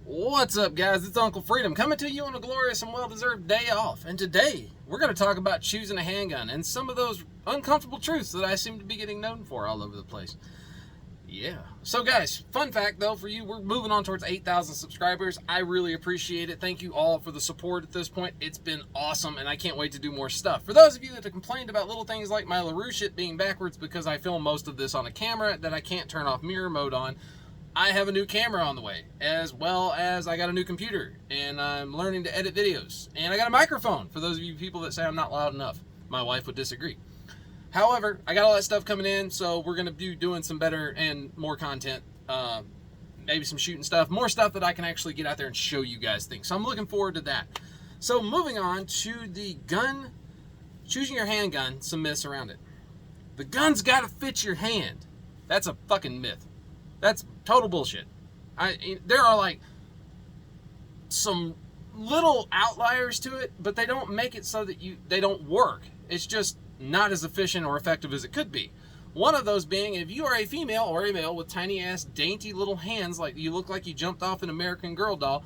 What's up, guys? It's Uncle Freedom coming to you on a glorious and well-deserved day off. And today, we're going to talk about choosing a handgun and some of those uncomfortable truths that I seem to be getting known for all over the place. Yeah. So, guys, fun fact, though, for you, we're moving on towards 8,000 subscribers. I really appreciate it. Thank you all for the support at this point. It's been awesome, and I can't wait to do more stuff. For those of you that have complained about little things like my LaRue shit being backwards because I film most of this on a camera that I can't turn off mirror mode on, I have a new camera on the way, as well as I got a new computer, and I'm learning to edit videos. And I got a microphone, for those of you people that say I'm not loud enough. My wife would disagree. However, I got all that stuff coming in, so we're going to be doing some better and more content, maybe some shooting stuff, more stuff that I can actually get out there and show you guys things. So I'm looking forward to that. So moving on to the gun, choosing your handgun, some myths around it. The gun's got to fit your hand. That's a fucking myth. That's total bullshit. There are like some little outliers to it, but they don't make it so that they don't work. It's just not as efficient or effective as it could be. One of those being, if you are a female or a male with tiny ass dainty little hands, like you look like you jumped off an American Girl doll,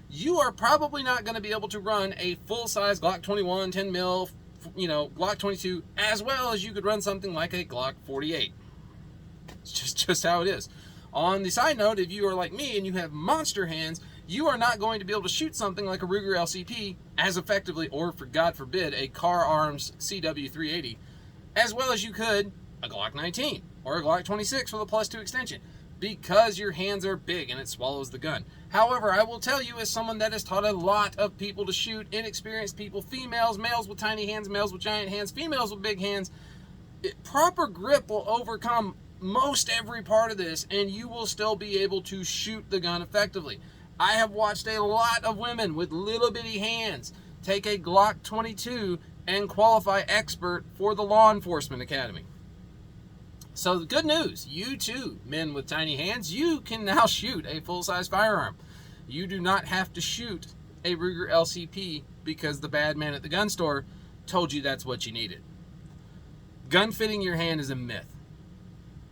you are probably not going to be able to run a full-size Glock 21, 10 mil, Glock 22, as well as you could run something like a Glock 48. It's just how it is. On the side note, if you are like me and you have monster hands, you are not going to be able to shoot something like a Ruger LCP as effectively, or for God forbid, a Car Arms CW380, as well as you could a Glock 19 or a Glock 26 with a +2 extension, because your hands are big and it swallows the gun. However, I will tell you, as someone that has taught a lot of people to shoot, inexperienced people, females, males with tiny hands, males with giant hands, females with big hands, proper grip will overcome most every part of this, and you will still be able to shoot the gun effectively. I have watched a lot of women with little bitty hands take a Glock 22 and qualify expert for the Law Enforcement Academy. So the good news, you too, men with tiny hands, you can now shoot a full-size firearm. You do not have to shoot a Ruger LCP because the bad man at the gun store told you that's what you needed. Gun fitting your hand is a myth.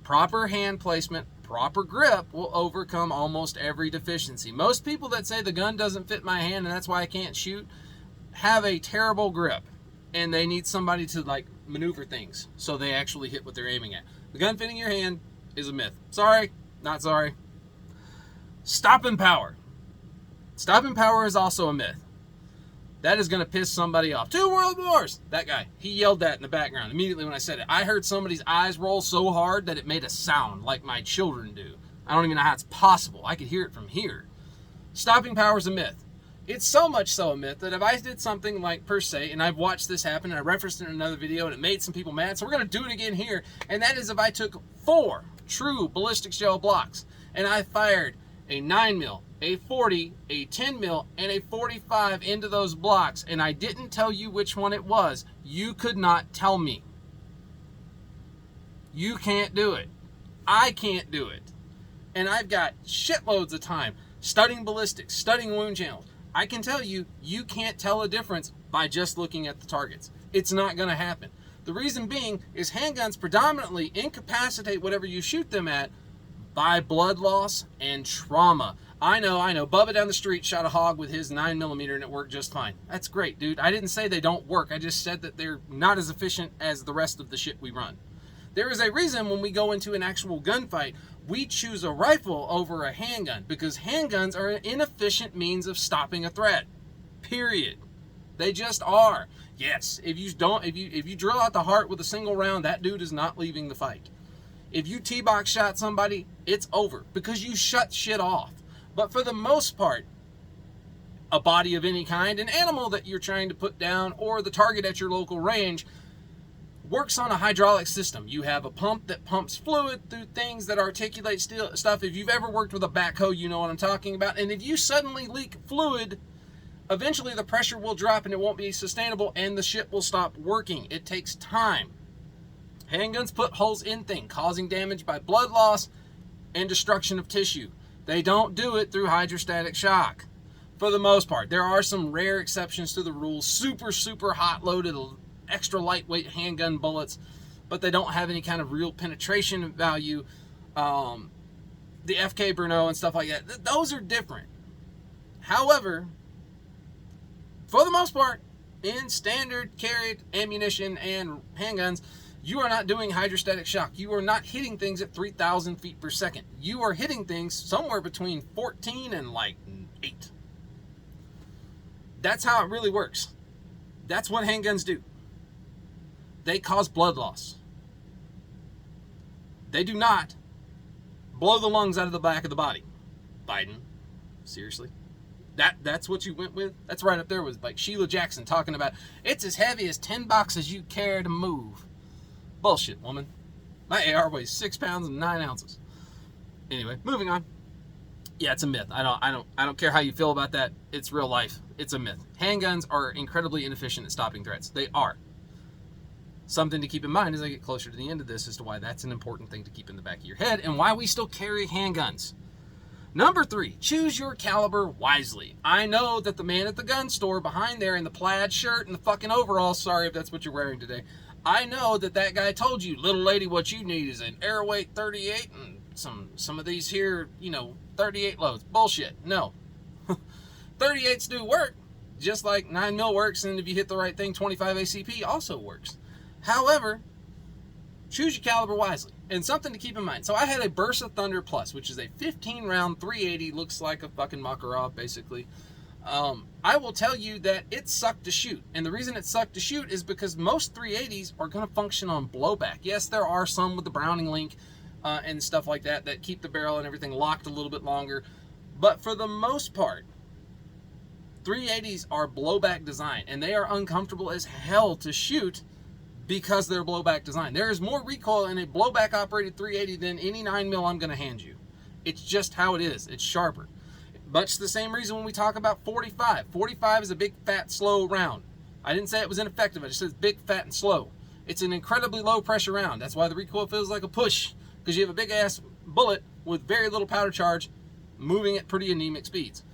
Proper hand placement, proper grip will overcome almost every deficiency. Most people that say the gun doesn't fit my hand and that's why I can't shoot have a terrible grip, and they need somebody to maneuver things so they actually hit what they're aiming at. The gun fitting your hand is a myth. Sorry, not sorry. Stopping power. Stopping power is also a myth. That is going to piss somebody off. 2 World Wars! That guy, he yelled that in the background immediately when I said it. I heard somebody's eyes roll so hard that it made a sound like my children do. I don't even know how it's possible. I could hear it from here. Stopping power is a myth. It's so much so a myth that if I did something like per se, and I've watched this happen, and I referenced it in another video, and it made some people mad, so we're going to do it again here, and that is if I took 4 true ballistic gel blocks, and I fired a 9mm, a 40, a 10 mil, and a 45 into those blocks, and I didn't tell you which one it was, you could not tell me. You can't do it. I can't do it. And I've got shitloads of time studying ballistics, studying wound channels. I can tell you, you can't tell a difference by just looking at the targets. It's not going to happen. The reason being is handguns predominantly incapacitate whatever you shoot them at by blood loss and trauma. I know. Bubba down the street shot a hog with his 9mm and it worked just fine. That's great, dude. I didn't say they don't work. I just said that they're not as efficient as the rest of the shit we run. There is a reason when we go into an actual gunfight, we choose a rifle over a handgun, because handguns are an inefficient means of stopping a threat. Period. They just are. Yes, if you drill out the heart with a single round, that dude is not leaving the fight. If you T-box shot somebody, it's over because you shut shit off. But for the most part, a body of any kind, an animal that you're trying to put down, or the target at your local range, works on a hydraulic system. You have a pump that pumps fluid through things that articulate stuff. If you've ever worked with a backhoe, you know what I'm talking about. And if you suddenly leak fluid, eventually the pressure will drop and it won't be sustainable and the shit will stop working. It takes time. Handguns put holes in things, causing damage by blood loss and destruction of tissue. They don't do it through hydrostatic shock. For the most part, there are some rare exceptions to the rule. Super hot loaded, extra lightweight handgun bullets, but they don't have any kind of real penetration value. The FK Bruno and stuff like that, those are different. However, for the most part, in standard carried ammunition and handguns, you are not doing hydrostatic shock. You are not hitting things at 3,000 feet per second. You are hitting things somewhere between 14 and like 8. That's how it really works. That's what handguns do. They cause blood loss. They do not blow the lungs out of the back of the body. Biden, seriously? That's what you went with? That's right up there with like Sheila Jackson talking about it's as heavy as 10 boxes you carry to move. Bullshit, woman. My AR weighs 6 pounds and 9 ounces. Anyway, moving on. Yeah, it's a myth. I don't care how you feel about that. It's real life. It's a myth. Handguns are incredibly inefficient at stopping threats. They are. Something to keep in mind as I get closer to the end of this as to why that's an important thing to keep in the back of your head and why we still carry handguns. Number 3, choose your caliber wisely. I know that the man at the gun store behind there in the plaid shirt and the fucking overalls, sorry if that's what you're wearing today, I know that guy told you, little lady, what you need is an airweight 38 and some of these here, 38 loads. Bullshit. No. 38s do work, just like 9mm works, and if you hit the right thing, 25 ACP also works. However, choose your caliber wisely. And something to keep in mind. So I had a Burst of Thunder Plus, which is a 15-round 380, looks like a fucking Makarov, basically. I will tell you that it sucked to shoot. And the reason it sucked to shoot is because most 380s are going to function on blowback. Yes, there are some with the Browning link and stuff like that keep the barrel and everything locked a little bit longer. But for the most part, 380s are blowback design, and they are uncomfortable as hell to shoot because they're blowback design. There is more recoil in a blowback operated 380 than any 9mm I'm going to hand you. It's just how it is. It's sharper. Much the same reason when we talk about 45. 45 is a big, fat, slow round. I didn't say it was ineffective. I just said it's big, fat, and slow. It's an incredibly low pressure round. That's why the recoil feels like a push, because you have a big ass bullet with very little powder charge moving at pretty anemic speeds.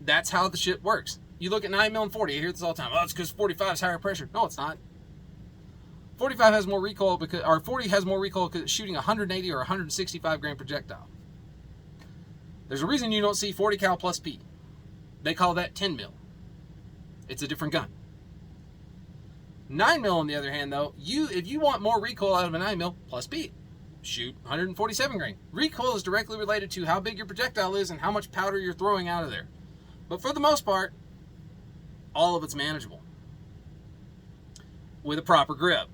That's how the shit works. You look at 9mm and 40. I hear this all the time. Oh, it's because 45 is higher pressure. No, it's not. 45 has more recoil because, or 40 has more recoil because it's shooting 180 or 165 grain projectile. There's a reason you don't see 40 cal plus P. They call that 10mm. It's a different gun. 9mm on the other hand, though, if you want more recoil out of a 9mm plus P, shoot 147 grain. Recoil is directly related to how big your projectile is and how much powder you're throwing out of there. But for the most part, all of it's manageable with a proper grip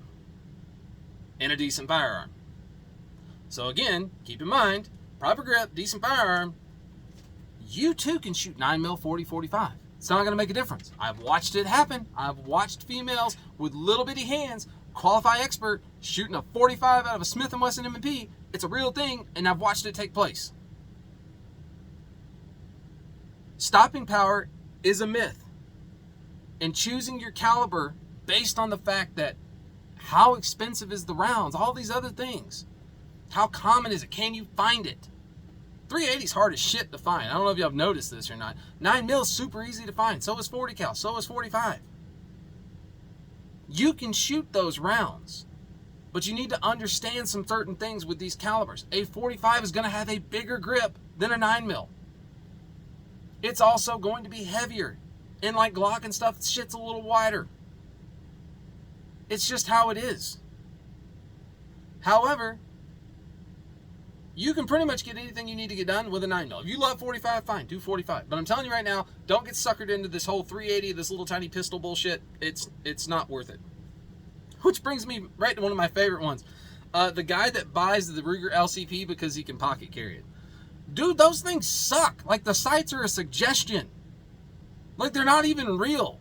and a decent firearm. So again, keep in mind, proper grip, decent firearm, you too can shoot 9mm 40, 45. It's not going to make a difference. I've watched it happen. I've watched females with little bitty hands, qualify expert, shooting a 45 out of a Smith & Wesson M&P. It's a real thing, and I've watched it take place. Stopping power is a myth. And choosing your caliber based on the fact that how expensive is the rounds, all these other things. How common is it? Can you find it? 380 is hard as shit to find. I don't know if y'all have noticed this or not. 9mm is super easy to find. So is 40 cal. So is 45. You can shoot those rounds, but you need to understand some certain things with these calibers. A 45 is going to have a bigger grip than a 9mm. It's also going to be heavier. And like Glock and stuff, shit's a little wider. It's just how it is. However, you can pretty much get anything you need to get done with a 9mm. If you love 45, fine, do 45. But I'm telling you right now, don't get suckered into this whole 380, this little tiny pistol bullshit. It's not worth it. Which brings me right to one of my favorite ones. The guy that buys the Ruger LCP because he can pocket carry it. Dude, those things suck. Like, the sights are a suggestion. Like, they're not even real.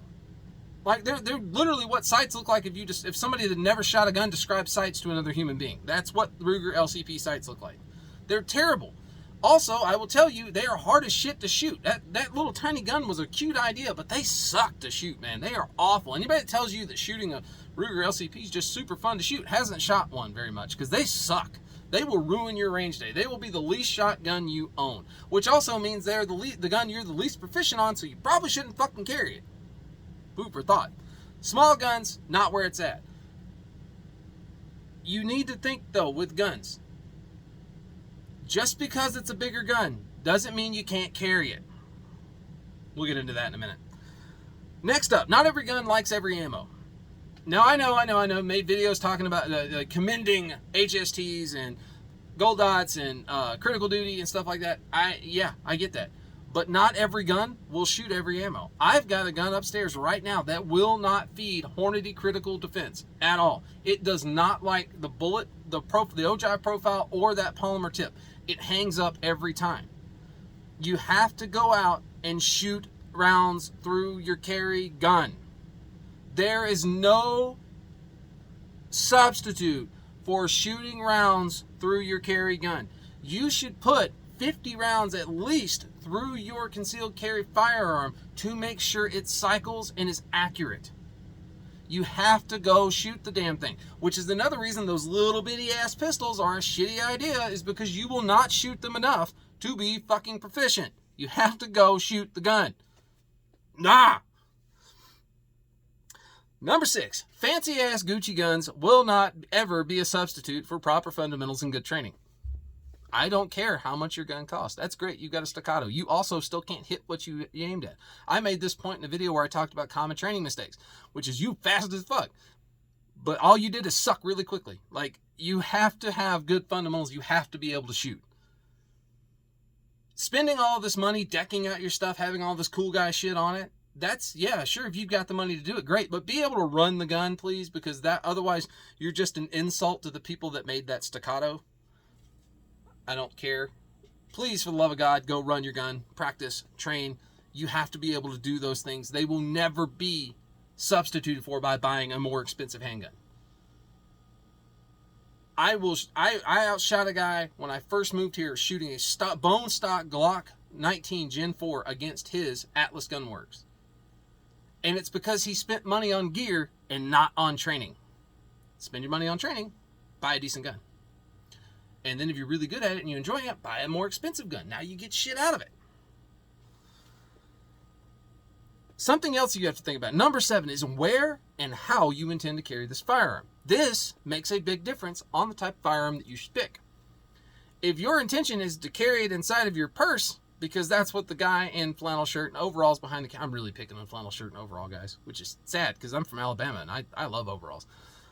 Like, they're literally what sights look like if somebody that never shot a gun describes sights to another human being. That's what Ruger LCP sights look like. They're terrible. Also, I will tell you, they are hard as shit to shoot. That little tiny gun was a cute idea, but they suck to shoot, man. They are awful. Anybody that tells you that shooting a Ruger LCP is just super fun to shoot hasn't shot one very much, because they suck. They will ruin your range day. They will be the least shot gun you own, which also means they're the gun you're the least proficient on, so you probably shouldn't fucking carry it. Food for thought. Small guns, not where it's at. You need to think, though, with guns. Just because it's a bigger gun doesn't mean you can't carry it. We'll get into that in a minute. Next up, not every gun likes every ammo. Now, I know, made videos talking about commending HSTs and gold dots and critical duty and stuff like that. I get that. But not every gun will shoot every ammo. I've got a gun upstairs right now that will not feed Hornady critical defense at all. It does not like the bullet, the ogive profile, or that polymer tip. It hangs up every time. You have to go out and shoot rounds through your carry gun. There is no substitute for shooting rounds through your carry gun. You should put 50 rounds at least through your concealed carry firearm to make sure it cycles and is accurate. You have to go shoot the damn thing, which is another reason those little bitty ass pistols are a shitty idea, is because you will not shoot them enough to be fucking proficient. You have to go shoot the gun. Nah. Number 6, fancy ass Gucci guns will not ever be a substitute for proper fundamentals and good training. I don't care how much your gun costs. That's great. You got a staccato. You also still can't hit what you aimed at. I made this point in a video where I talked about common training mistakes, which is you fast as fuck, but all you did is suck really quickly. Like, you have to have good fundamentals. You have to be able to shoot. Spending all this money decking out your stuff, having all this cool guy shit on it, that's, yeah, sure, if you've got the money to do it, great, but be able to run the gun, please, because that, otherwise you're just an insult to the people that made that staccato. I don't care. Please, for the love of God, go run your gun, practice, train. You have to be able to do those things. They will never be substituted for by buying a more expensive handgun. I outshot a guy when I first moved here shooting a bone stock Glock 19 Gen 4 against his Atlas Gunworks. And it's because he spent money on gear and not on training. Spend your money on training, buy a decent gun. And then if you're really good at it and you enjoy it, buy a more expensive gun. Now you get shit out of it. Something else you have to think about. Number 7 is where and how you intend to carry this firearm. This makes a big difference on the type of firearm that you should pick. If your intention is to carry it inside of your purse, because that's what the guy in flannel shirt and overalls behind the I'm really picking on flannel shirt and overall guys, which is sad because I'm from Alabama and I love overalls.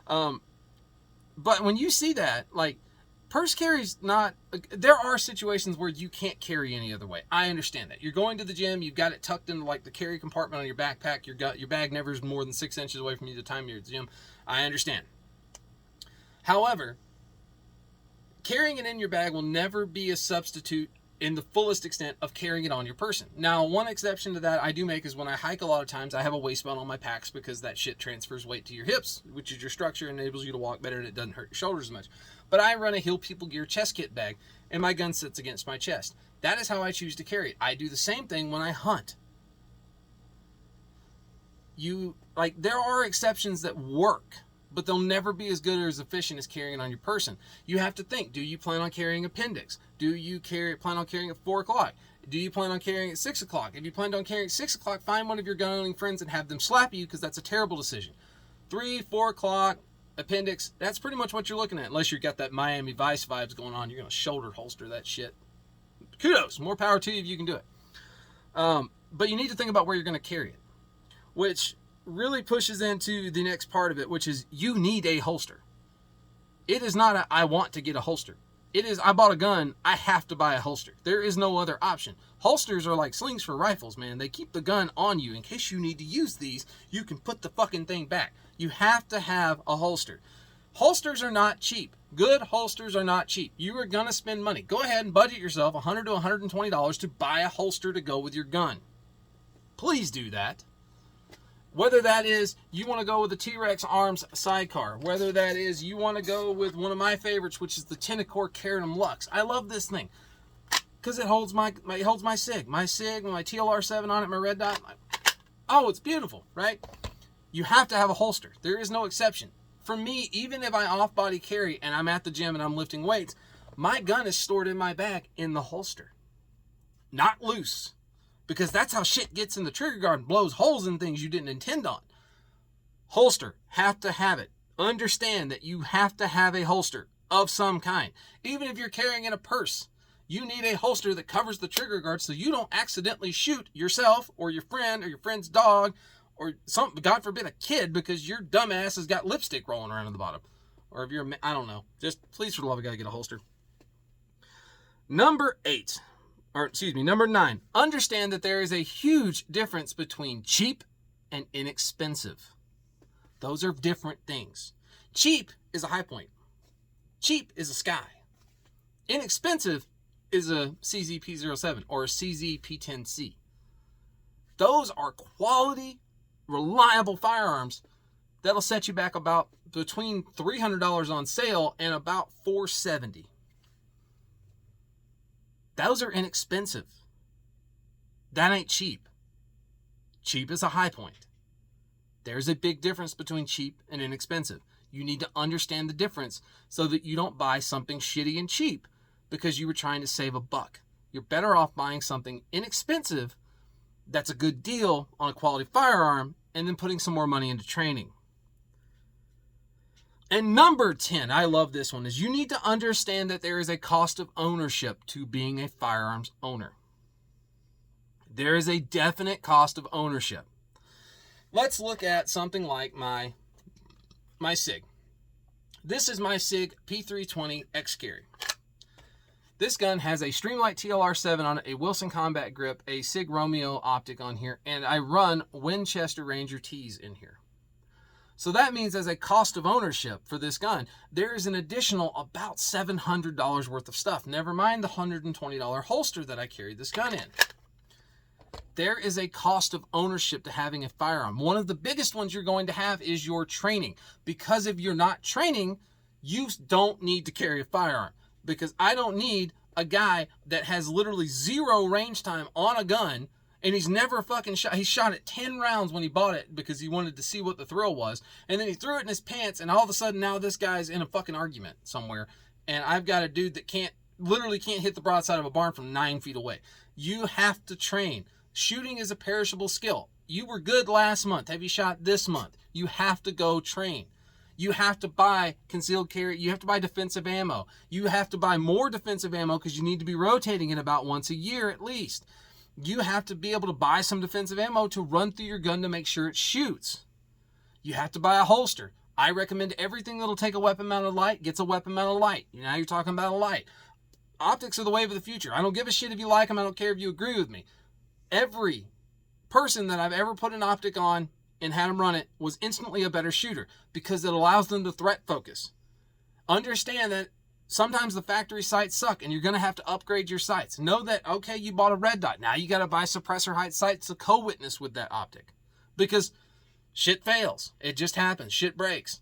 But when you see that, like, purse carry's not, there are situations where you can't carry any other way. I understand that. You're going to the gym, you've got it tucked into like the carry compartment on your backpack, your bag never is more than 6 inches away from you the time you're at the gym. I understand. However, carrying it in your bag will never be a substitute in the fullest extent of carrying it on your person. Now, one exception to that I do make is when I hike a lot of times, I have a waist belt on my packs because that shit transfers weight to your hips, which is your structure and enables you to walk better and it doesn't hurt your shoulders as much. But I run a Hill People Gear chest kit bag and my gun sits against my chest. That is how I choose to carry it. I do the same thing when I hunt. There are exceptions that work, but they'll never be as good or as efficient as carrying it on your person. You have to think, do you plan on carrying appendix? Do you plan on carrying at 4 o'clock? Do you plan on carrying at 6 o'clock? If you plan on carrying at 6 o'clock, find one of your gun-owning friends and have them slap you because that's a terrible decision. 3, 4 o'clock, appendix, that's pretty much what you're looking at. Unless you've got that Miami Vice vibes going on, you're going to shoulder holster that shit. Kudos, more power to you if you can do it. But you need to think about where you're going to carry it, which really pushes into the next part of it, which is you need a holster. It is not I want to get a holster. It is I bought a gun, I have to buy a holster. There is no other option. Holsters are like slings for rifles, man. They keep the gun on you. In case you need to use these, you can put the fucking thing back. You have to have a holster. Holsters are not cheap. Good holsters are not cheap. You are going to spend money. Go ahead and budget yourself $100 to $120 to buy a holster to go with your gun. Please do that. Whether that is you want to go with the T-Rex Arms sidecar, whether that is you want to go with one of my favorites, which is the Tenacor Caratum Lux. I love this thing because it holds my SIG. My SIG with my TLR7 on it, my red dot. Oh, it's beautiful, right? You have to have a holster. There is no exception. For me, even if I off-body carry and I'm at the gym and I'm lifting weights, my gun is stored in my bag in the holster, not loose. Because that's how shit gets in the trigger guard and blows holes in things you didn't intend on. Holster, have to have it. Understand that you have to have a holster of some kind. Even if you're carrying in a purse, You need a holster that covers the trigger guard so you don't accidentally shoot yourself or your friend or your friend's dog or some, God forbid, a kid because your dumbass has got lipstick rolling around at the bottom. Or if you're, I don't know. Just please, for the love of God, get a holster. Number 9. Understand that there is a huge difference between cheap and inexpensive. Those are different things. Cheap is a high point. Cheap is a sky. Inexpensive is a CZP-07 or a CZP-10C. Those are quality, reliable firearms that'll set you back about between $300 on sale and about $470. Those are inexpensive. That ain't cheap. Cheap is a high point. There's a big difference between cheap and inexpensive. You need to understand the difference so that you don't buy something shitty and cheap because you were trying to save a buck. You're better off buying something inexpensive that's a good deal on a quality firearm and then putting some more money into training. And number 10, I love this one, is you need to understand that there is a cost of ownership to being a firearms owner. There is a definite cost of ownership. Let's look at something like my SIG. This is my SIG P320 X-Carry. This gun has a Streamlight TLR7 on it, a Wilson Combat Grip, a SIG Romeo optic on here, and I run Winchester Ranger T's in here. So that means as a cost of ownership for this gun, there is an additional about $700 worth of stuff. Never mind the $120 holster that I carry this gun in. There is a cost of ownership to having a firearm. One of the biggest ones you're going to have is your training. Because if you're not training, you don't need to carry a firearm. Because I don't need a guy that has literally 0 range time on a gun and he's never fucking shot. He shot it 10 rounds when he bought it because he wanted to see what the thrill was. And then he threw it in his pants and all of a sudden now this guy's in a fucking argument somewhere. And I've got a dude that literally can't hit the broadside of a barn from 9 feet away. You have to train. Shooting is a perishable skill. You were good last month. Have you shot this month? You have to go train. You have to buy concealed carry. You have to buy defensive ammo. You have to buy more defensive ammo because you need to be rotating it about once a year at least. You have to be able to buy some defensive ammo to run through your gun to make sure it shoots. You have to buy a holster. I recommend everything that'll take a weapon mounted light gets a weapon mounted light. Now you're talking about a light. Optics are the wave of the future. I don't give a shit if you like them. I don't care if you agree with me. Every person that I've ever put an optic on and had them run it was instantly a better shooter because it allows them to threat focus. Understand that sometimes the factory sights suck and you're going to have to upgrade your sights. Know that, okay, you bought a red dot. Now you got to buy suppressor height sights to co-witness with that optic because shit fails. It just happens. Shit breaks.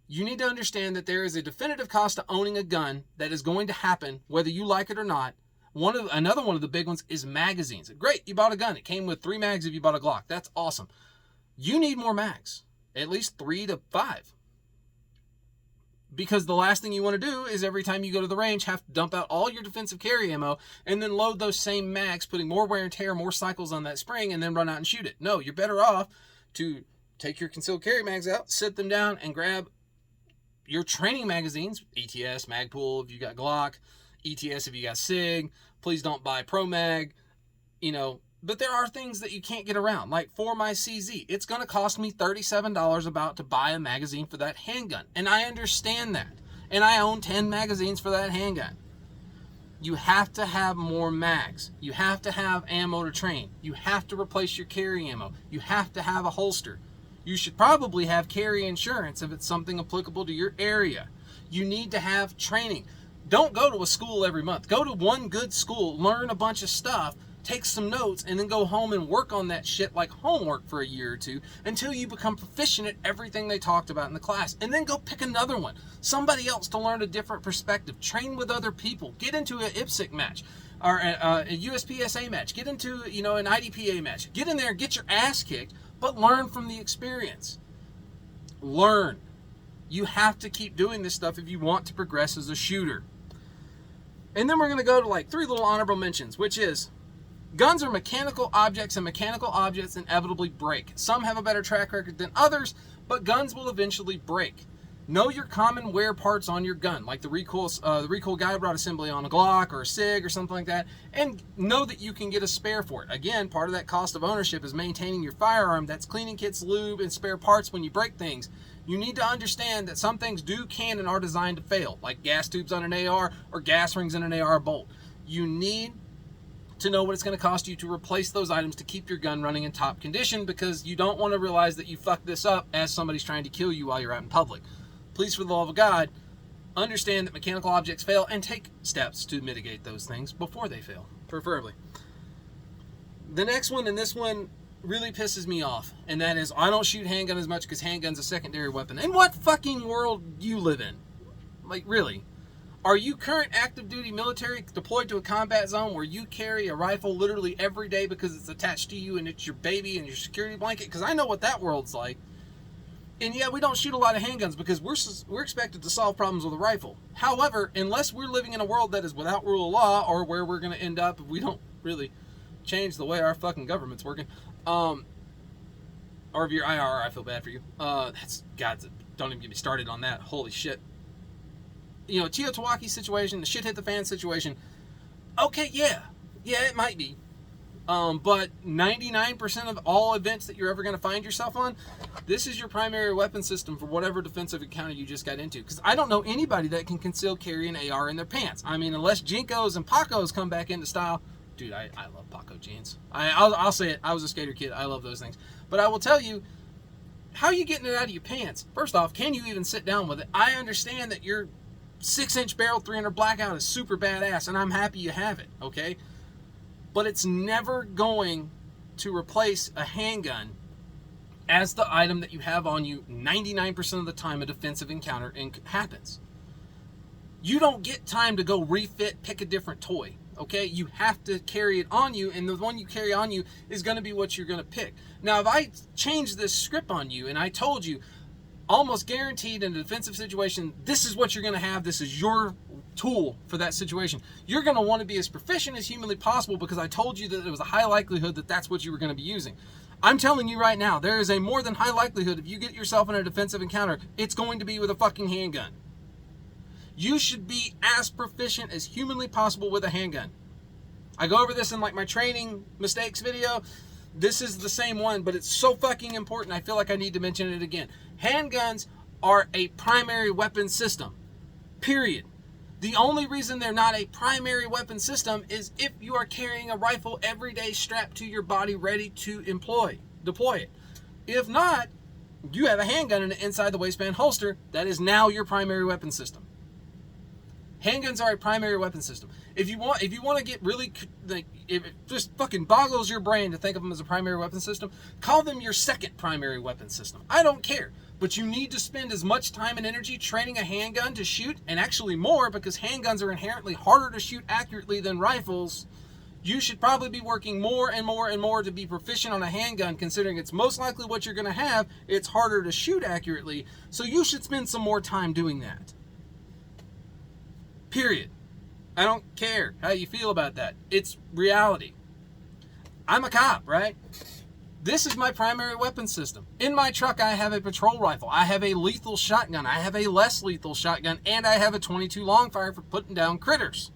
You need to understand that there is a definitive cost to owning a gun that is going to happen whether you like it or not. Another one of the big ones is magazines. Great, you bought a gun. It came with 3 mags if you bought a Glock. That's awesome. You need more mags, at least 3 to 5. Because the last thing you want to do is every time you go to the range have to dump out all your defensive carry ammo and then load those same mags, putting more wear and tear, more cycles on that spring, and then run out and shoot it. No, you're better off to take your concealed carry mags out, sit them down, and grab your training magazines, ETS, Magpul if you got Glock, ETS if you got SIG. Please don't buy Pro Mag, but there are things that you can't get around. Like for my CZ, it's going to cost me $37 about to buy a magazine for that handgun. And I understand that. And I own 10 magazines for that handgun. You have to have more mags. You have to have ammo to train. You have to replace your carry ammo. You have to have a holster. You should probably have carry insurance if it's something applicable to your area. You need to have training. Don't go to a school every month. Go to one good school, learn a bunch of stuff, take some notes, and then go home and work on that shit like homework for a year or two until you become proficient at everything they talked about in the class. And then go pick another one. Somebody else to learn a different perspective. Train with other people. Get into an IPSC match or a USPSA match. Get into, an IDPA match. Get in there and get your ass kicked, but learn from the experience. Learn. You have to keep doing this stuff if you want to progress as a shooter. And then we're going to go to 3 little honorable mentions, which is guns are mechanical objects and mechanical objects inevitably break. Some have a better track record than others, but guns will eventually break. Know your common wear parts on your gun, like the recoil guide rod assembly on a Glock or a SIG or something like that, and know that you can get a spare for it. Again, part of that cost of ownership is maintaining your firearm. That's cleaning kits, lube, and spare parts when you break things. You need to understand that some things can and are designed to fail, like gas tubes on an AR or gas rings in an AR bolt. You need to know what it's going to cost you to replace those items to keep your gun running in top condition, because you don't want to realize that you fucked this up as somebody's trying to kill you while you're out in public. Please, for the love of God, understand that mechanical objects fail and take steps to mitigate those things before they fail, preferably. The next one, and this one really pisses me off, and that is, I don't shoot handgun as much because handgun's a secondary weapon. In what fucking world do you live in? Like, really? Are you current active duty military deployed to a combat zone where you carry a rifle literally every day because it's attached to you and it's your baby and your security blanket? Because I know what that world's like. And yeah, we don't shoot a lot of handguns because we're expected to solve problems with a rifle. However, unless we're living in a world that is without rule of law, or where we're going to end up if we don't really change the way our fucking government's working, or if you're IR, I feel bad for you. Don't even get me started on that. Holy shit. You know, Teotihuacan situation, the shit hit the fan situation. Okay, yeah, it might be. But 99% of all events that you're ever going to find yourself on, this is your primary weapon system for whatever defensive encounter you just got into. Because I don't know anybody that can concealed carry an AR in their pants. I mean, unless Jinkos and Pacos come back into style. Dude, I love Paco jeans. I'll say it. I was a skater kid. I love those things. But I will tell you, how are you getting it out of your pants? First off, can you even sit down with it? I understand that your 6-inch barrel 300 blackout is super badass, and I'm happy you have it, okay? But it's never going to replace a handgun as the item that you have on you 99% of the time a defensive encounter happens. You don't get time to go refit, pick a different toy, okay? You have to carry it on you, and the one you carry on you is going to be what you're going to pick. Now, if I change this script on you and I told you, almost guaranteed in a defensive situation, this is what you're going to have, this is your tool for that situation, you're going to want to be as proficient as humanly possible, because I told you that there was a high likelihood that that's what you were going to be using. I'm telling you right now, there is a more than high likelihood if you get yourself in a defensive encounter, it's going to be with a fucking handgun. You should be as proficient as humanly possible with a handgun. I go over this in like my training mistakes video. This is the same one, but it's so fucking important, I feel like I need to mention it again. Handguns are a primary weapon system. Period. The only reason they're not a primary weapon system is if you are carrying a rifle every day strapped to your body ready to deploy it. If not, you have a handgun in the inside the waistband holster. That is now your primary weapon system. Handguns are a primary weapon system. If you want to get really, like, if it just fucking boggles your brain to think of them as a primary weapon system, call them your second primary weapon system. I don't care. But you need to spend as much time and energy training a handgun to shoot, and actually more, because handguns are inherently harder to shoot accurately than rifles. You should probably be working more and more and more to be proficient on a handgun, considering it's most likely what you're going to have. It's harder to shoot accurately, so you should spend some more time doing that. Period. I don't care how you feel about that. It's reality. I'm a cop, right? This is my primary weapon system. In my truck, I have a patrol rifle. I have a lethal shotgun. I have a less lethal shotgun. And I have a 22 long fire for putting down critters.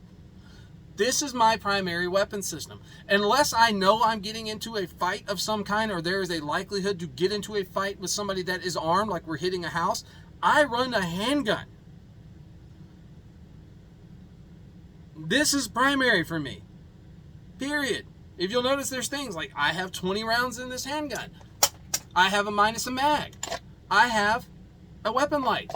This is my primary weapon system. Unless I know I'm getting into a fight of some kind, or there is a likelihood to get into a fight with somebody that is armed, like we're hitting a house, I run a handgun. This is primary for me. Period. If you'll notice, there's things like I have 20 rounds in this handgun. I have a minus a mag. I have a weapon light.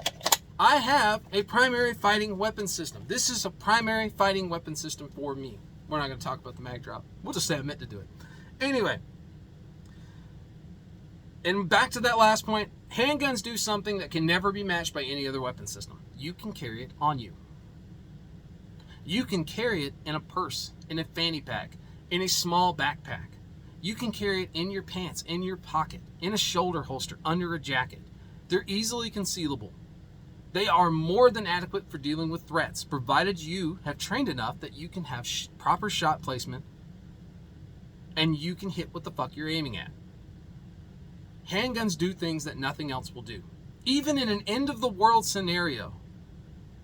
I have a primary fighting weapon system. This is a primary fighting weapon system for me. We're not going to talk about the mag drop. We'll just say I meant to do it. Anyway. And back to that last point. Handguns do something that can never be matched by any other weapon system. You can carry it on you. You can carry it in a purse, in a fanny pack, in a small backpack. You can carry it in your pants, in your pocket, in a shoulder holster, under a jacket. They're easily concealable. They are more than adequate for dealing with threats, provided you have trained enough that you can have proper shot placement and you can hit what the fuck you're aiming at. Handguns do things that nothing else will do. Even in an end of the world scenario,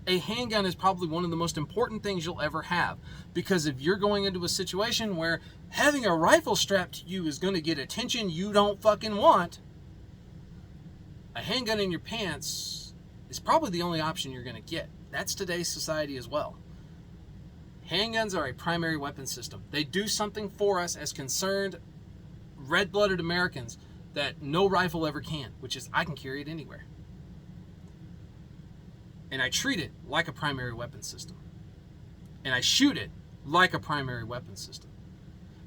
a handgun is probably one of the most important things you'll ever have. Because if you're going into a situation where having a rifle strapped to you is going to get attention you don't fucking want, a handgun in your pants is probably the only option you're going to get. That's today's society as well. Handguns are a primary weapon system. They do something for us as concerned, red-blooded Americans that no rifle ever can, which is I can carry it anywhere. And I treat it like a primary weapon system. And I shoot it like a primary weapon system.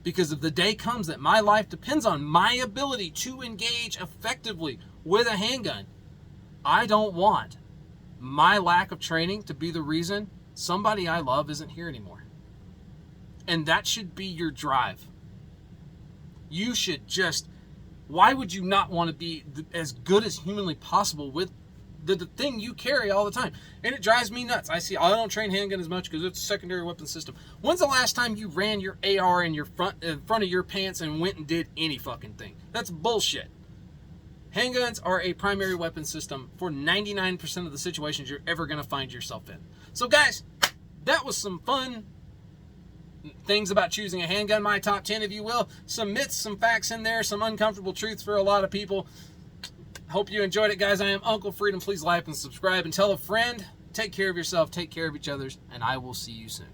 Because if the day comes that my life depends on my ability to engage effectively with a handgun, I don't want my lack of training to be the reason somebody I love isn't here anymore. And that should be your drive. You should just, why would you not want to be as good as humanly possible with the thing you carry all the time? And it drives me nuts. I don't train handgun as much because it's a secondary weapon system. When's the last time you ran your AR in front of your pants and went and did any fucking thing? That's bullshit. Handguns are a primary weapon system for 99% of the situations you're ever going to find yourself in. So guys, that was some fun things about choosing a handgun, my top 10 if you will. Some myths, some facts in there, some uncomfortable truths for a lot of people. Hope you enjoyed it, guys. I am Uncle Freedom. Please like and subscribe and tell a friend. Take care of yourself, take care of each other, and I will see you soon.